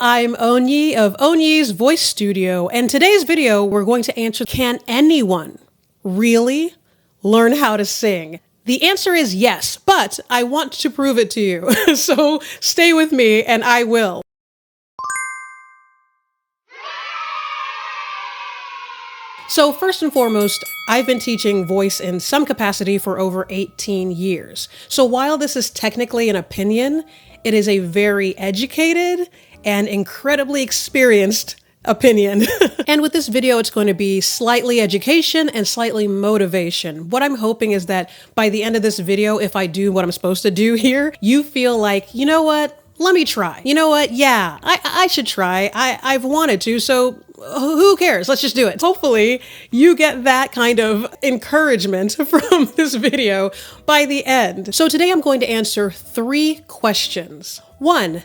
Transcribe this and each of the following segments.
I'm Onyie of Onyie's Voice Studio, and today's video we're going to answer, can anyone really learn how to sing? The answer is yes, but I want to prove it to you. So stay with me and I will. So first and foremost, I've been teaching voice in some capacity for over 18 years. So while this is technically an opinion, it is a very educated and incredibly experienced opinion. And with this video, it's going to be slightly education and slightly motivation. What I'm hoping is that by the end of this video, if I do what I'm supposed to do here, you feel like, you know what? Let me try. You know what? Yeah, I should try. I've wanted to, so who cares? Let's just do it. Hopefully you get that kind of encouragement from this video by the end. So today I'm going to answer 3 questions. 1,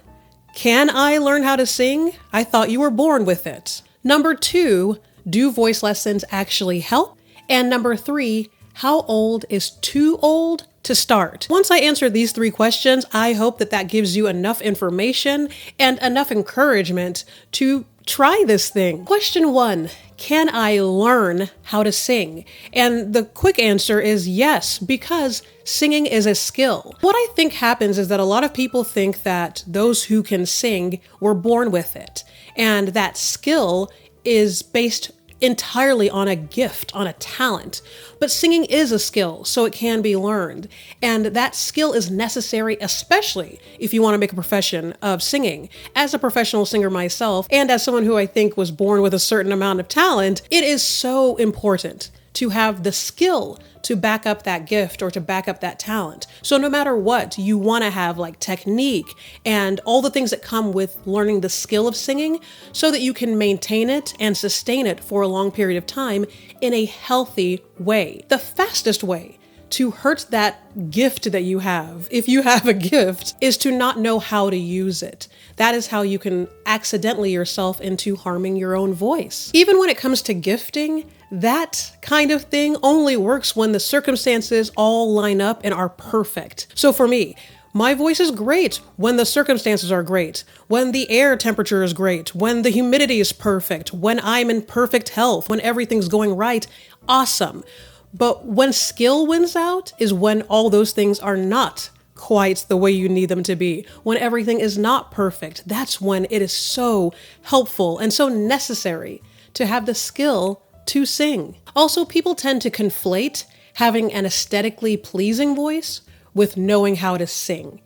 can I learn how to sing? I thought you were born with it. Number 2, do voice lessons actually help? And number 3, how old is too old to start? Once I answer these 3 questions, I hope that that gives you enough information and enough encouragement to try this thing. Question 1, can I learn how to sing? And the quick answer is yes, because singing is a skill. What I think happens is that a lot of people think that those who can sing were born with it, and that skill is based entirely on a gift, on a talent. But singing is a skill, so it can be learned. And that skill is necessary, especially if you want to make a profession of singing. As a professional singer myself, and as someone who I think was born with a certain amount of talent, it is so important to have the skill to back up that gift or to back up that talent. So no matter what, you want to have like technique and all the things that come with learning the skill of singing so that you can maintain it and sustain it for a long period of time in a healthy way. The fastest way to hurt that gift that you have, if you have a gift, is to not know how to use it. That is how you can accidentally yourself into harming your own voice. Even when it comes to gifting, that kind of thing only works when the circumstances all line up and are perfect. So for me, my voice is great when the circumstances are great, when the air temperature is great, when the humidity is perfect, when I'm in perfect health, when everything's going right, awesome. But when skill wins out is when all those things are not quite the way you need them to be. When everything is not perfect, that's when it is so helpful and so necessary to have the skill to sing. Also, people tend to conflate having an aesthetically pleasing voice with knowing how to sing.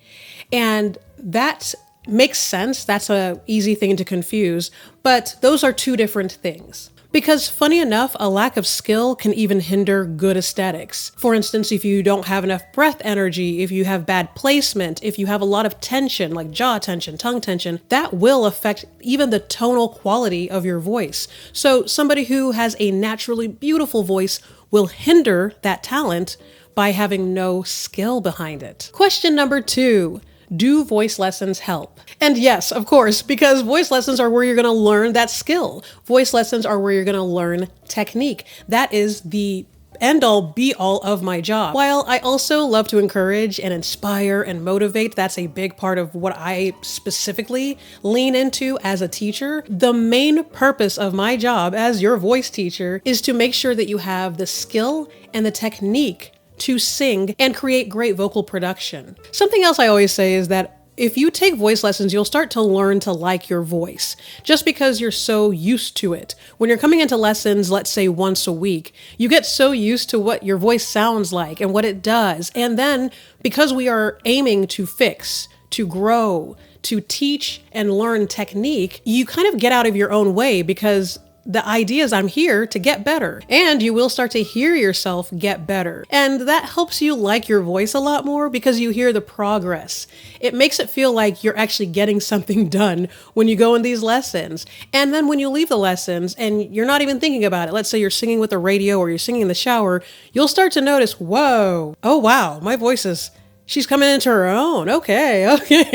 And that makes sense. That's an easy thing to confuse, but those are 2 different things. Because funny enough, a lack of skill can even hinder good aesthetics. For instance, if you don't have enough breath energy, if you have bad placement, if you have a lot of tension, like jaw tension, tongue tension, that will affect even the tonal quality of your voice. So somebody who has a naturally beautiful voice will hinder that talent by having no skill behind it. Question number 2. Do voice lessons help? And yes, of course, because voice lessons are where you're going to learn that skill. Voice lessons are where you're going to learn technique. That is the end-all be-all of my job. While I also love to encourage and inspire and motivate, that's a big part of what I specifically lean into as a teacher. The main purpose of my job as your voice teacher is to make sure that you have the skill and the technique to sing and create great vocal production. Something else I always say is that if you take voice lessons, you'll start to learn to like your voice just because you're so used to it. When you're coming into lessons, let's say once a week, you get so used to what your voice sounds like and what it does. And then because we are aiming to fix, to grow, to teach and learn technique, you kind of get out of your own way because the idea is I'm here to get better, and you will start to hear yourself get better. And that helps you like your voice a lot more because you hear the progress. It makes it feel like you're actually getting something done when you go in these lessons. And then when you leave the lessons and you're not even thinking about it, let's say you're singing with the radio or you're singing in the shower, you'll start to notice, whoa, oh wow, my voice is she's coming into her own. Okay,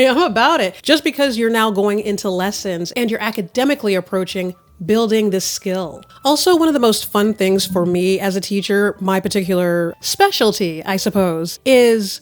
I'm about it. Just because you're now going into lessons and you're academically approaching building this skill. Also, one of the most fun things for me as a teacher, my particular specialty, I suppose, is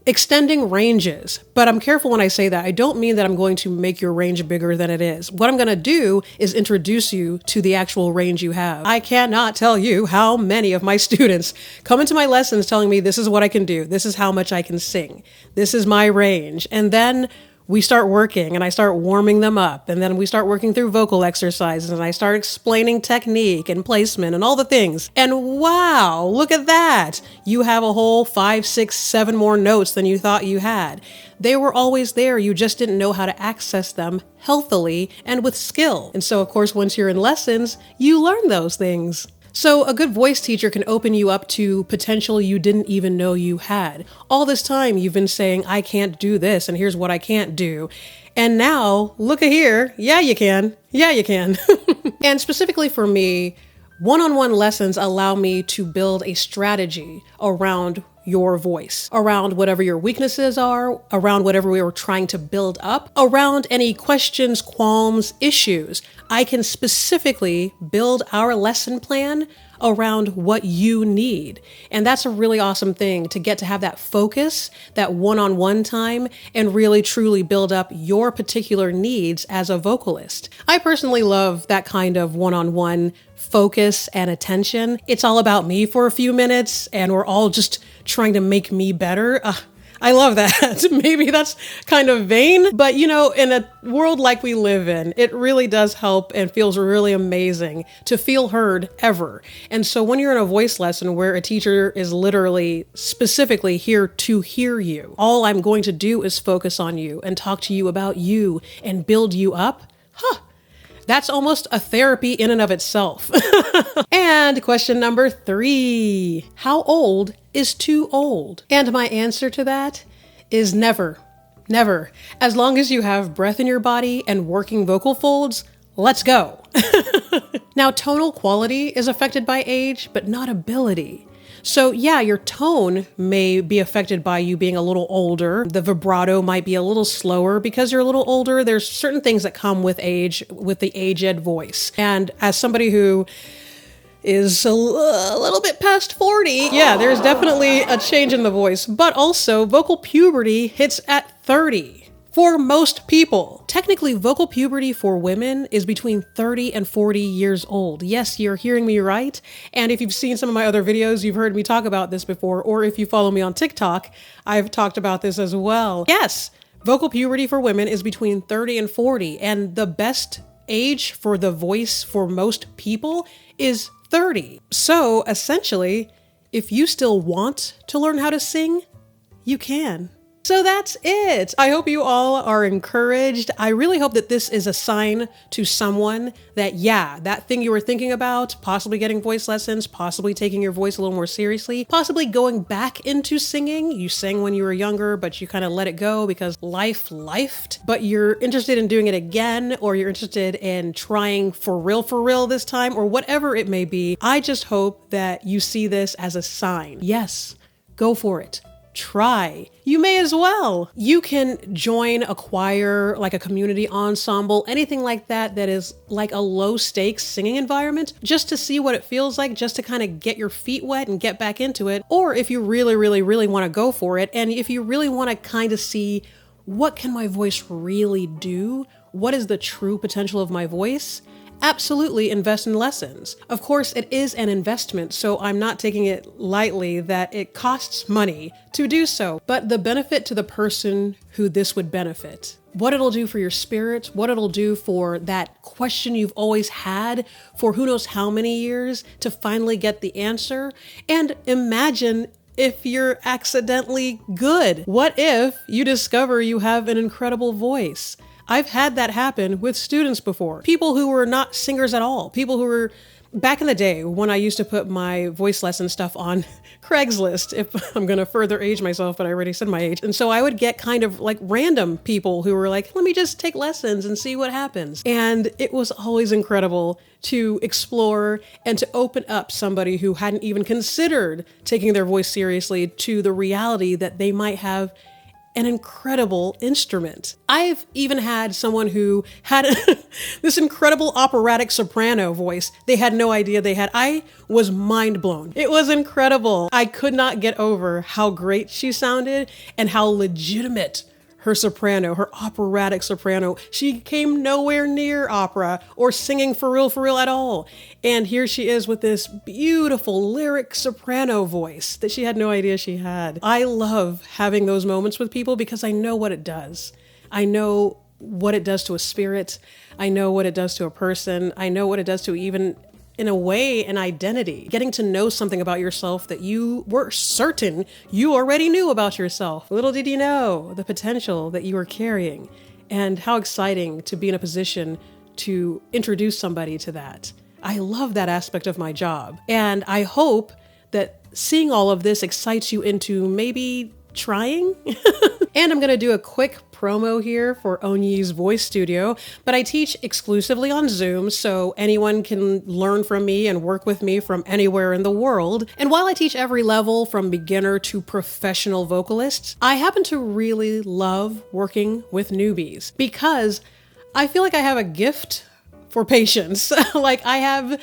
extending ranges. But I'm careful when I say that. I don't mean that I'm going to make your range bigger than it is. What I'm going to do is introduce you to the actual range you have. I cannot tell you how many of my students come into my lessons telling me this is what I can do. This is how much I can sing. This is my range. And then we start working and I start warming them up, and then we start working through vocal exercises and I start explaining technique and placement and all the things. And wow, look at that. You have a whole 5, 6, 7 more notes than you thought you had. They were always there. You just didn't know how to access them healthily and with skill. And so of course, once you're in lessons, you learn those things. So a good voice teacher can open you up to potential you didn't even know you had. All this time you've been saying, I can't do this, and here's what I can't do. And now, look at here. Yeah, you can. Yeah, you can. And specifically for me, one-on-one lessons allow me to build a strategy around your voice, around whatever your weaknesses are, around whatever we were trying to build up, around any questions, qualms, issues. I can specifically build our lesson plan around what you need. And that's a really awesome thing, to get to have that focus, that one-on-one time, and really truly build up your particular needs as a vocalist. I personally love that kind of one-on-one focus and attention. It's all about me for a few minutes and we're all just trying to make me better. I love that. Maybe that's kind of vain, but you know, in a world like we live in, it really does help and feels really amazing to feel heard ever. And so when you're in a voice lesson where a teacher is literally specifically here to hear you, all I'm going to do is focus on you and talk to you about you and build you up. That's almost a therapy in and of itself. And question number 3, how old is too old? And my answer to that is never, never. As long as you have breath in your body and working vocal folds, let's go. Now, tonal quality is affected by age, but not ability. So yeah, your tone may be affected by you being a little older. The vibrato might be a little slower because you're a little older. There's certain things that come with age, with the aged voice. And as somebody who is a little bit past 40, yeah, there's definitely a change in the voice. But also, vocal puberty hits at 30. For most people. Technically, vocal puberty for women is between 30 and 40 years old. Yes, you're hearing me right. And if you've seen some of my other videos, you've heard me talk about this before. Or if you follow me on TikTok, I've talked about this as well. Yes, vocal puberty for women is between 30 and 40. And the best age for the voice for most people is 30. So essentially, if you still want to learn how to sing, you can. So that's it. I hope you all are encouraged. I really hope that this is a sign to someone that, yeah, that thing you were thinking about, possibly getting voice lessons, possibly taking your voice a little more seriously, possibly going back into singing. You sang when you were younger, but you kind of let it go because life lifed, but you're interested in doing it again, or you're interested in trying for real this time, or whatever it may be. I just hope that you see this as a sign. Yes, go for it. Try. You may as well. You can join a choir, like a community ensemble, anything like that that is like a low stakes singing environment, just to see what it feels like, just to kind of get your feet wet and get back into it. Or if you really want to go for it, and if you really want to kind of see what can my voice really do? What is the true potential of my voice? Absolutely invest in lessons. Of course, it is an investment, so I'm not taking it lightly that it costs money to do so, but the benefit to the person who this would benefit, what it'll do for your spirit, what it'll do for that question you've always had for who knows how many years to finally get the answer. And imagine if you're accidentally good. What if you discover you have an incredible voice? I've had that happen with students before. People who were not singers at all. People who were, back in the day when I used to put my voice lesson stuff on Craigslist, if I'm going to further age myself, but I already said my age. And so I would get kind of like random people who were like, let me just take lessons and see what happens. And it was always incredible to explore and to open up somebody who hadn't even considered taking their voice seriously to the reality that they might have an incredible instrument. I've even had someone who had this incredible operatic soprano voice they had no idea they had. I was mind blown. It was incredible. I could not get over how great she sounded and how legitimate her operatic soprano. She came nowhere near opera or singing for real at all. And here she is with this beautiful lyric soprano voice that she had no idea she had. I love having those moments with people because I know what it does. I know what it does to a spirit. I know what it does to a person. I know what it does to even, in a way, an identity. Getting to know something about yourself that you were certain you already knew about yourself. Little did you know the potential that you were carrying, and how exciting to be in a position to introduce somebody to that. I love that aspect of my job, and I hope that seeing all of this excites you into maybe trying. And I'm gonna do a quick promo here for Onyie's voice studio, but I teach exclusively on Zoom, so anyone can learn from me and work with me from anywhere in the world. And while I teach every level from beginner to professional vocalists, I happen to really love working with newbies because I feel like I have a gift for patience. Like I have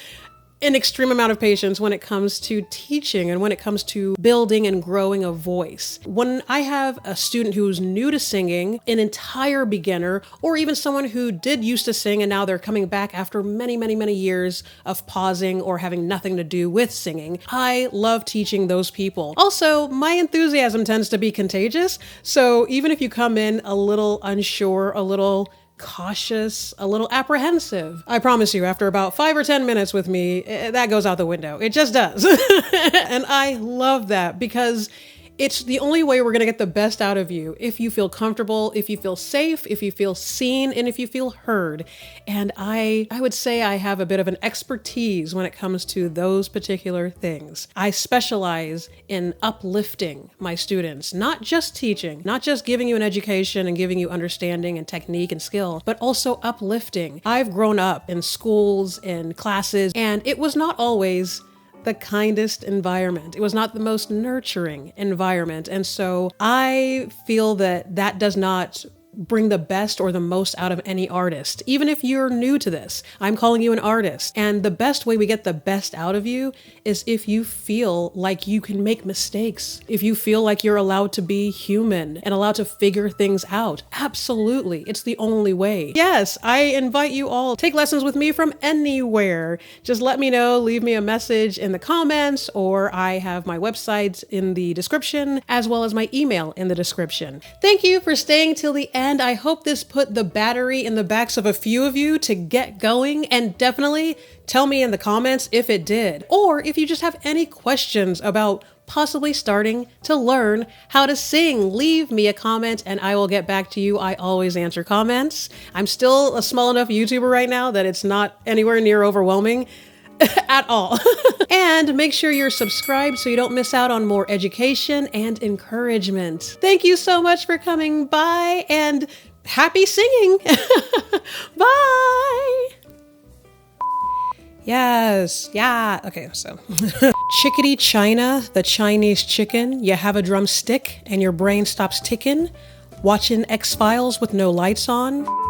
an extreme amount of patience when it comes to teaching and when it comes to building and growing a voice. When I have a student who's new to singing, an entire beginner, or even someone who did used to sing and now they're coming back after many years of pausing or having nothing to do with singing, I love teaching those people. Also, my enthusiasm tends to be contagious, so even if you come in a little unsure, a little cautious, a little apprehensive, I promise you, after about 5 or 10 minutes with me, that goes out the window. It just does. And I love that because it's the only way we're going to get the best out of you. If you feel comfortable, if you feel safe, if you feel seen, and if you feel heard. And I would say I have a bit of an expertise when it comes to those particular things. I specialize in uplifting my students, not just teaching, not just giving you an education and giving you understanding and technique and skill, but also uplifting. I've grown up in schools, in classes, and it was not always the kindest environment. It was not the most nurturing environment. And so I feel that that does not bring the best or the most out of any artist. Even if you're new to this, I'm calling you an artist. And the best way we get the best out of you is if you feel like you can make mistakes, if you feel like you're allowed to be human and allowed to figure things out. Absolutely. It's the only way. Yes, I invite you all, take lessons with me from anywhere. Just let me know, leave me a message in the comments, or I have my website in the description, as well as my email in the description. Thank you for staying till the end. I hope this put the battery in the backs of a few of you to get going, and definitely tell me in the comments if it did, or if you just have any questions about possibly starting to learn how to sing. Leave me a comment and I will get back to you. I always answer comments. I'm still a small enough YouTuber right now that it's not anywhere near overwhelming at all. And make sure you're subscribed so you don't miss out on more education and encouragement. Thank you so much for coming by, and happy singing. Bye. Yes. Yeah. Okay. So Chickadee China, the Chinese chicken. You have a drumstick and your brain stops ticking. Watching X-Files with no lights on.